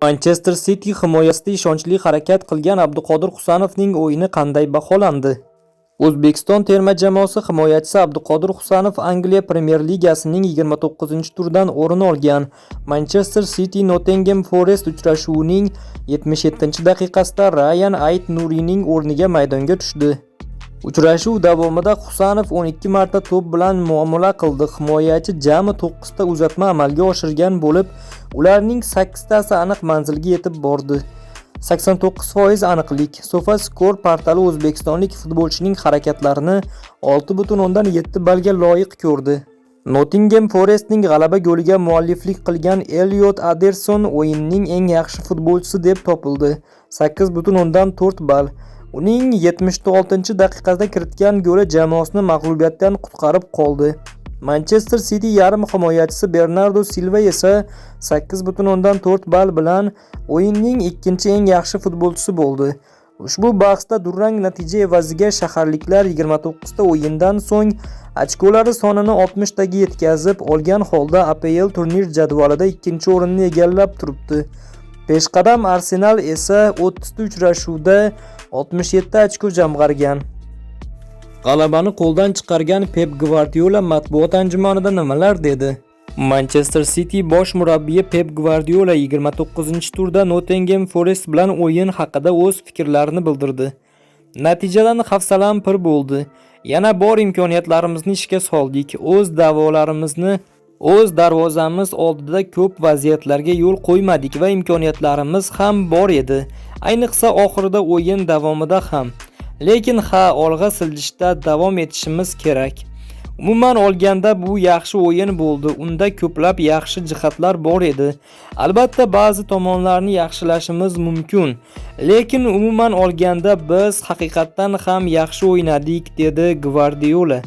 Manchester City himoyasida ishonchli harakat qilgan Abduqodir Husanovning o'yini qanday baholandi? O'zbekiston terma jamoasi himoyachisi Abduqodir Husanov Angliya Premyer Ligasining 29-turdan o'rin olgan Manchester City Nottingham Forest uchrashuvining 77-daqiqasida Ryan Ait-Nurining o'rniga maydonga tushdi. Uchrashuv davomida Husanov 12 marta to'p bilan muomala qildi. Himoyachi jami 9 ta uzatma amalga oshirgan bo'lib, ularning 8 tasi aniq manzilga yetib bordi. 89% aniqlik. SofaScore portali o'zbekistonlik futbolchining harakatlarini 6.7 ballga loyiq ko'rdi. Nottingham Forestning g'alaba goliga mualliflik qilgan Elliot Anderson o'yinning eng yaxshi futbolchisi deb topildi. 8.4 ball. Uning 76-daqiqada kiritgan goli jamoasini mag'lubiyatdan qutqarib qoldi. Manchester City yarim himoyachisi Bernardo Silva esa 8.4 ball bilan o'yinning ikkinchi eng yaxshi futbolchisi bo'ldi. Ushbu bahsda durang natija evaziga shaharliklar 29 ta o'yindan so'ng ochkolari sonini 60 taga yetkazib olgan holda APL turnir jadvalida ikkinchi o'rinni egallab turibdi. Peshqadam Arsenal esa 30 ta uchrashuvda 67 ochko jamg'argan. G'alabani qo'ldan chiqargan Pep Gvardiola matbuot anjumanida nimalar dedi? Manchester City bosh murabbiyi Pep Gvardiola 29-turda Nottingham Forest bilan o'yin haqida o'z fikrlarini bildirdi. Natijadan hafsalam pir bo'ldi. Yana bor imkoniyatlarimizni ishga soldik. O'z darvozamiz oldida ko'p vaziyatlarga yo'l qo'ymadik va imkoniyatlarimiz ham bor edi. Ayniqsa oxirida o'yin davomida ham. Lekin olg'a siljishda davom etishimiz kerak. Umuman olganda bu yaxshi o'yin bo'ldi. Unda ko'plab yaxshi jihatlar bor edi. Albatta ba'zi tomonlarni yaxshilashimiz mumkin. Lekin umuman olganda biz haqiqatan ham yaxshi o'ynadik, dedi Gvardiola.